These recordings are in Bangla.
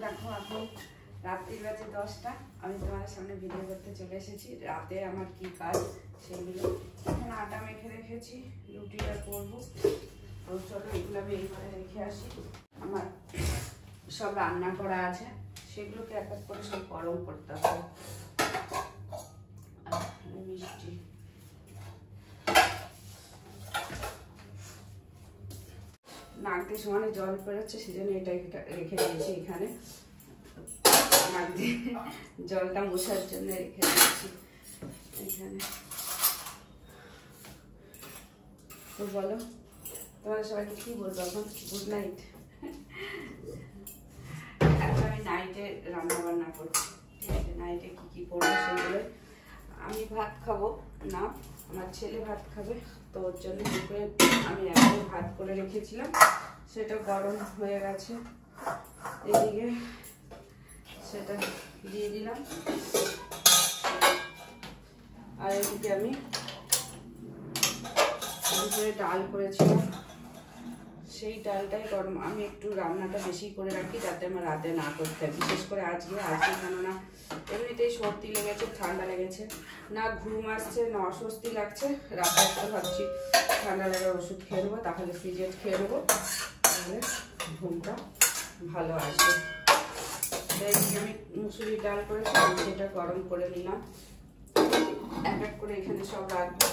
দেখো এখন রাত্রির বাজে 10টা। আমি তোমাদের সামনে ভিডিও করতে চলে এসেছি। রাতে আমার কি কাজ সেগুলো। এখন আটা মেখে রেখেছি, রুটিটা করবো। তো চলো এগুলো আমি এই ঘরে রেখে আসি। আমার সব রান্না করা আছে, সেগুলোকে এক এক করে সব গরম করতে হবে। মিষ্টি নাক দিয়ে সমানে জল বেরোচ্ছে, সেজন্য এটা রেখে দিয়েছি এখানে। নাক দিয়ে জলটা মোছার জন্য রেখে দিয়েছি এখানে। তো বলো তোমাদের সবাইকে কি বলবো এখন? Good night. এখন আমি নাইটে রান্না বান্না করছি, ঠিক আছে? নাইটে কি কি করবো সেগুলো। আমি ভাত খাবো না, আমার ছেলে ভাত খাবে। তো ওর জন্য দুপুরে আমি এখন ভাত করে রেখেছিলাম, সেটা গরম হয়ে গেছে। এদিকে সেটা দিয়ে দিলাম। আর এদিকে আমি দুপুরে ডাল করেছিলাম, সেই ডালটাই গরম। আমি একটু রান্নাটা বেশি করে রাখি যাতে আমার রাতে না করতে হয়। বিশেষ করে আজকে কেননা এমনিতেই সর্দি লেগেছে, ঠান্ডা লেগেছে, না ঘুম আসছে না অস্বস্তি লাগছে। রাতে একটা ভাবছি ঠান্ডা লাগার ওষুধ খেয়ে নেবো, তাহলে সিজেট খেয়ে নেবো, তাহলে ঘুমটা ভালো আসবে। এইদিকে আমি মুসুরির ডাল করেছিলাম, সেটা গরম করে নিলাম। এক এক করে এখানে সব রাখবো।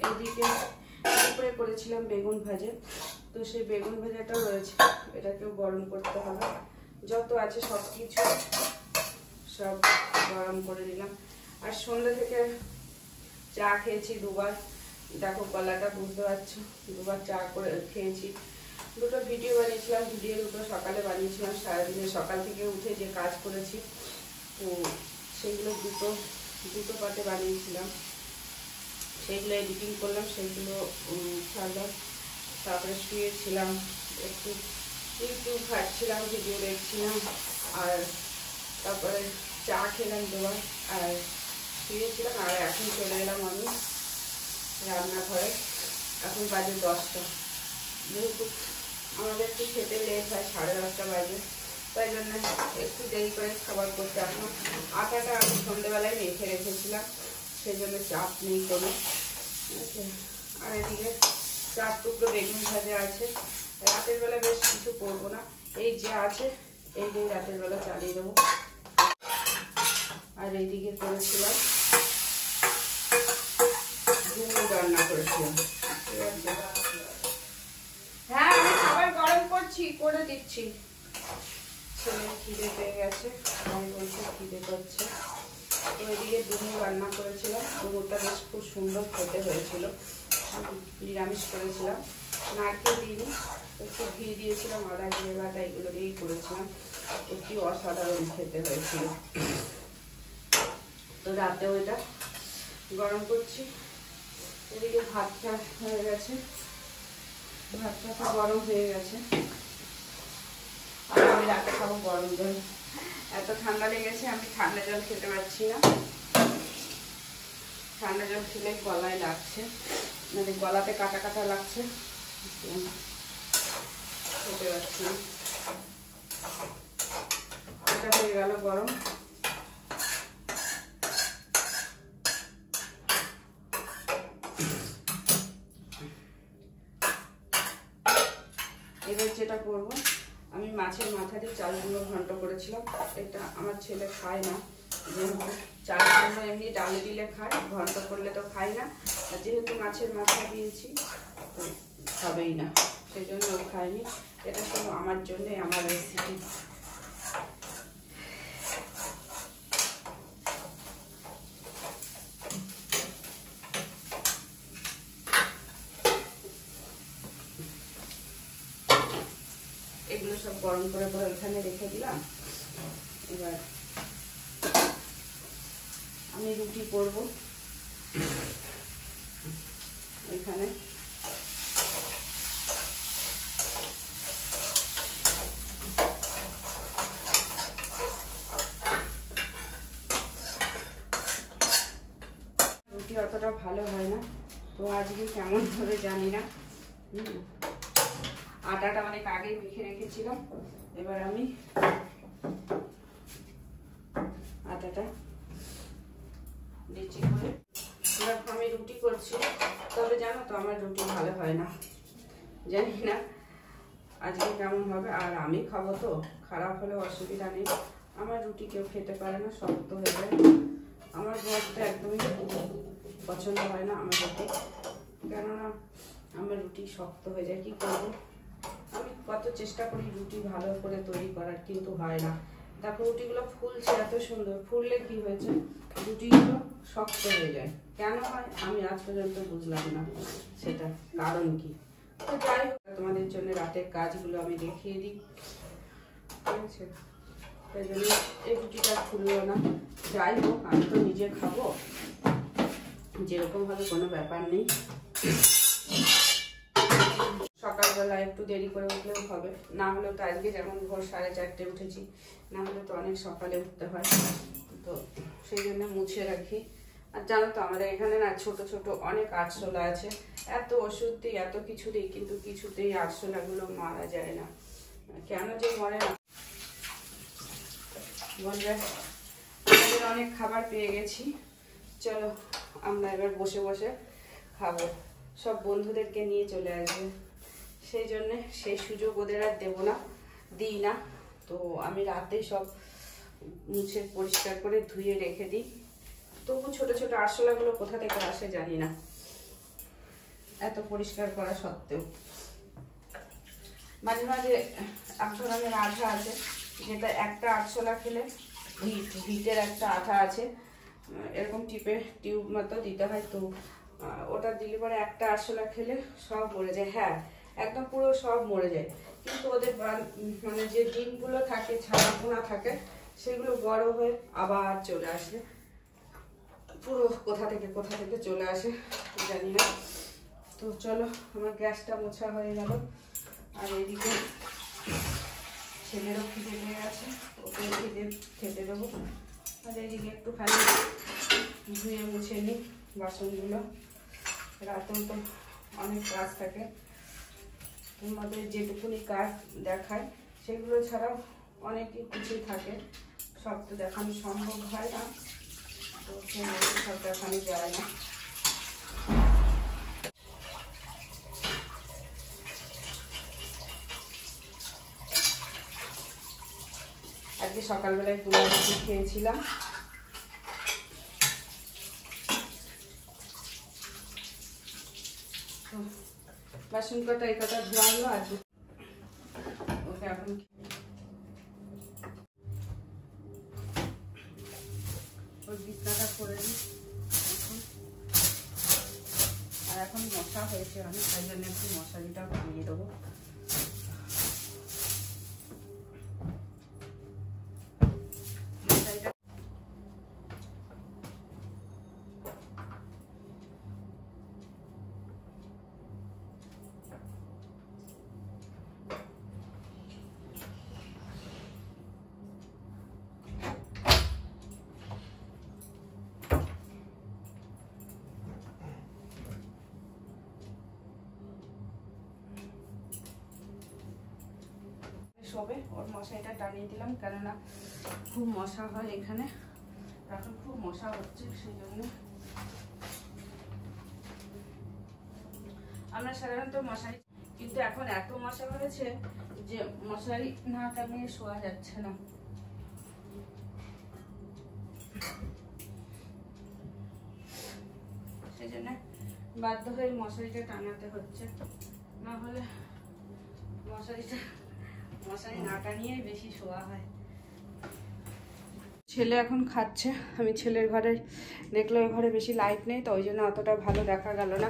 এইদিকে দুপুরে করেছিলাম বেগুন ভাজা, তো সেই বেগুন ভাজাটাও রয়েছে, এটাকেও গরম করতে হবে। যত আছে সব কিছু সব গরম করে দিলাম। আর সন্ধ্যা থেকে চা খেয়েছি দুবার। দেখো গলাটা বুঝতে পারছো, দুবার চা করে খেয়েছি। দুটো ভিডিও বানিয়েছিলাম, ভিডিও দুটো সকালে বানিয়েছিলাম। সারাদিনে সকাল থেকে উঠে যে কাজ করেছি, তো সেইগুলো দুটো পার্টে বানিয়েছিলাম। সেইগুলো এডিটিং করলাম, সেইগুলো ছাড়লাম। তারপরে শুয়েছিলাম, একটু ইউটিউব ঘাটছিলাম, ভিডিও দেখছিলাম। আর তারপরে চা খেলাম দুবার, আর শুয়েছিলাম। আর এখন চলে এলাম আমি রান্নাঘরে। এখন বাজে 10টা। যেহেতু আমাদের একটু খেতে লেট হয়, 10:30 বাজে, তাই জন্য একটু দেরি করে খাবার করতে। এখন আটাটা আমি সন্ধ্যেবেলায় মেখে রেখেছিলাম, সেই জন্য চাপ নেই কোনো। আর এদিকে 4 টুকরো বেগুন ভাজা আছে। রাতের বেলা বেশ কিছু করবো না, এই যে আছে এই যে রাতের বেলা চালিয়ে দেবো। আর এইদিকে করেছিলাম ঘুগনি রান্না করেছিলাম, ঠিক আছে? হ্যাঁ আমি খাবার গরম করছি, করে দিচ্ছি। ছেলে খিদে পেয়ে গেছে, আমি বলছি খিদে করছে। তো এদিকে ডুমুর রান্না করেছিলাম, ডুমুরটা বেশ খুব সুন্দর খেতে হয়েছিল। নিরামিষ করেছিলাম, নারকেল দিইনি, একটু ঘি দিয়েছিলাম, আদা জিরে বাটা এগুলো দিয়েই করেছিলাম। একটু অসাধারণ খেতে হয়েছিল। তো রাতে ওইটা গরম করছি। এদিকে ভাতটা হয়ে গেছে, ভাতটা তো গরম হয়ে গেছে। আর আমি রাতে খাবো গরম জল। এত ঠান্ডা লেগেছে, আমি ঠান্ডা জল খেতে পারছি না। ঠান্ডা জল খেলে গলায় লাগছে, মানে গলাতে কাটা কাটা লাগছে, খেতে পারছি না। এটা হয়ে গেল গরম। এবার যেটা করবো, আমি মাছের মাথা দিয়ে চালগুলো ঘন্ট করেছিলাম। এটা আমার ছেলে খায় না, যেহেতু চালগুলো এমনি ডালে দিলে খায়, ঘন্ট করলে তো খায় না। আর যেহেতু মাছের মাথা দিয়েছি তো খাবেই না, সেই জন্য ও খায়নি। এটা শুধু আমার জন্যে, আমার রেসিপি। এগুলো সব গরম করে পরে এখানে রেখে দিলাম। এবার আমি রুটি করব এখানে। রুটি অতটা ভালো হয় না, তো আজকে কেমন হবে জানি না। আটাটা অনেক আগেই মেখে রেখেছিলাম, এবার আমি আটাটা দিচ্ছি করে। দেখো আমি রুটি করছি, তবে জানো তো আমার রুটি ভালো হয় না, জানি না আজকে কেমন হবে। আর আমি খাবো তো, খারাপ হলে অসুবিধা নেই। আমার রুটি কেউ খেতে পারে না, শক্ত হয়ে যায়। আমার বরটা একদমই পছন্দ হয় না আমার রুটি, কেননা আমার রুটি শক্ত হয়ে যায়। কি করবো, আমি কত চেষ্টা করি রুটি ভালো করে তৈরি করার, কিন্তু হয় না। দেখো রুটিগুলো ফুলছে এত সুন্দর, ফুললে কি হয়েছে রুটিগুলো শক্ত হয়ে যায়। কেন হয় আমি আজ পর্যন্ত বুঝলাম না, সেটা কারণ কি। তো যাই হোক, তোমাদের জন্য রাতের কাজগুলো আমি দেখিয়ে দিই, ঠিক আছে? তাই জন্য এই রুটিটা ফুললো না। যাই হোক, আমি তো নিজে খাবো, যেরকম ভাবে কোনো ব্যাপার নেই। সকালবেলা একটু দেরি করে উঠলেও হবে, না হলেও তো আজকে যেমন ভোর 4:30 উঠেছি, না হলে তো অনেক সকালে উঠতে হয়, তো সেই জন্য মুছে রাখি। আর জানো তো আমাদের এখানে না ছোট ছোট অনেক আরশোলা আছে, এত ওষুধ দিই এত কিছু দিই, কিন্তু কিছুতেই আরশোলাগুলো মারা যায় না। কেন যে মরে না বলবে। আমাদের অনেক খাবার পেয়ে গেছি, চলো আমরা এবার বসে বসে খাবো। সব বন্ধুদেরকে নিয়ে চলে আসবে, সেই জন্যে সেই সুযোগ ওদের আর দেবো না, দিই না। তো আমি রাতেই সব মুছে পরিষ্কার করে ধুয়ে রেখে দিই। তবু ছোট ছোট আরশোলাগুলো কোথা থেকে আসে জানি না, এত পরিষ্কার করা সত্ত্বেও। মাঝে মাঝে এক ধরনের আঠা আছে, যেটা একটা আরশোলা খেলে ভিটের একটা আঠা আছে, এরকম টিপে টিউব মতো দিতে হয়। তো ওটা দিলে পরে একটা আরশোলা খেলে সব মরে যায়। হ্যাঁ, একদম পুরো সব মরে যায়, কিন্তু ওদের মানে যে ডিমগুলো থাকে, ছানাপোনা থাকে, সেগুলো বড় হয়ে আবার চলে আসে। পুরো কোথা থেকে চলে আসে জানি না। তো চলো, আমার গ্যাসটা মোছা হয়ে গেল। আর এদিকে ছেলেরও খিদে পেয়ে গেছে, ওকে খেতে দেবো। আর এদিকে একটুখানি ধুয়ে মুছে নিই বাসনগুলো, রাতেও তো অনেক কাজ থাকে। তোমাদের যেটুকুনি কাজ দেখায় সেগুলো ছাড়াও অনেক কিছুই থাকে, সব তো দেখানো সম্ভব হয় না, তো সব দেখানো যায় না। আজকে সকালবেলায় গুঁড়া রুটি খেয়েছিলাম। বাসন কটা এই কটা ধোয়া হলো, আর ওকে এখন ওর বিছনাটা করে দিই। আর এখন মশা হয়েছে অনেক, তাই জন্য একটু মশারিটা ঘুরিয়ে দেবো। শোবে, ওর মশারিটা টানিয়ে দিলাম, কেননা খুব মশা হয় এখানে, এখন খুব মশা হচ্ছে, সেই জন্য। আমরা সাধারণত মশারি, কিন্তু এখন এত মশা হয়েছে যে মশারি না টানিয়ে শোয়া যাচ্ছে না। সেই জন্য বাধ্য হয়ে মশারিটা টানাতে হচ্ছে, না হলে মশারি না টানিয়ে বেশি শোয়া হয়। ছেলে এখন খাচ্ছে, আমি ছেলের ঘরে দেখলো, ওই ঘরে বেশি লাইট নেই, তো ওই জন্য অতটা ভালো দেখা গেল না।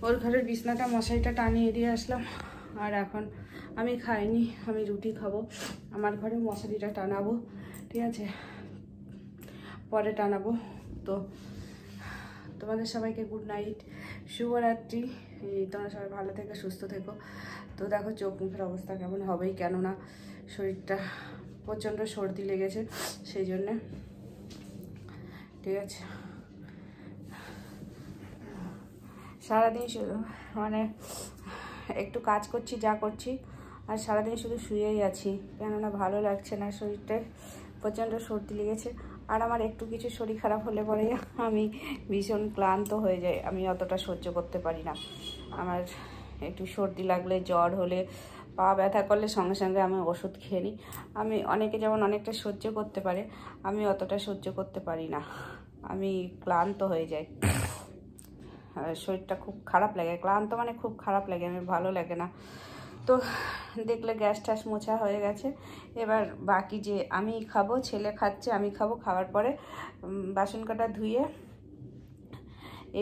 ওর ঘরের বিছনাটা মশারিটা টানিয়ে দিয়ে আসলাম। আর এখন আমি খাইনি, আমি রুটি খাবো। আমার ঘরে মশারিটা টানাবো, ঠিক আছে, পরে টানাবো। তো তোমাদের সবাইকে গুড নাইট, শুভরাত্রি। তোমরা সবাই ভালো থেকো, সুস্থ থেকো। তো দেখো চোখ মুখের অবস্থা কেমন হবেই, কেননা শরীরটা প্রচণ্ড সর্দি লেগেছে, সেই জন্যে, ঠিক আছে। সারাদিন মানে একটু কাজ করছি, যা করছি, আর সারাদিন শুধু শুয়েই আছি, কেননা ভালো লাগছে না, শরীরটা প্রচণ্ড সর্দি লেগেছে। আর আমার একটু কিছু শরীর খারাপ হলে পরে আমি ভীষণ ক্লান্ত হয়ে যাই, আমি অতটা সহ্য করতে পারি না। আমার একটু সর্দি লাগলে, জ্বর হলে, পা ব্যথা করলে সঙ্গে সঙ্গে আমি ওষুধ খেয়ে নিই। আমি অনেকে যেমন অনেকটা সহ্য করতে পারে, আমি অতটা সহ্য করতে পারি না, আমি ক্লান্ত হয়ে যাই, শরীরটা খুব খারাপ লাগে, ক্লান্ত মানে খুব খারাপ লাগে, আমি ভালো লাগে না। তো দেখলে গ্যাস ট্যাস মোছা হয়ে গেছে, এবার বাকি যে আমি খাবো, ছেলে খাচ্ছে, আমি খাবো, খাওয়ার পরে বাসন কাটা ধুয়ে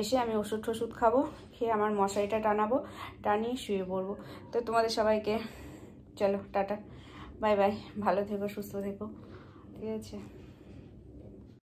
এসে আমি ওষুধ টষুধ খাবো, খেয়ে আমার মশারিটা টানাবো, টানিয়ে শুয়ে পড়বো। তো তোমাদের সবাইকে চলো টাটা, বাই বাই, ভালো থেকো, সুস্থ থেকো, ঠিক আছে।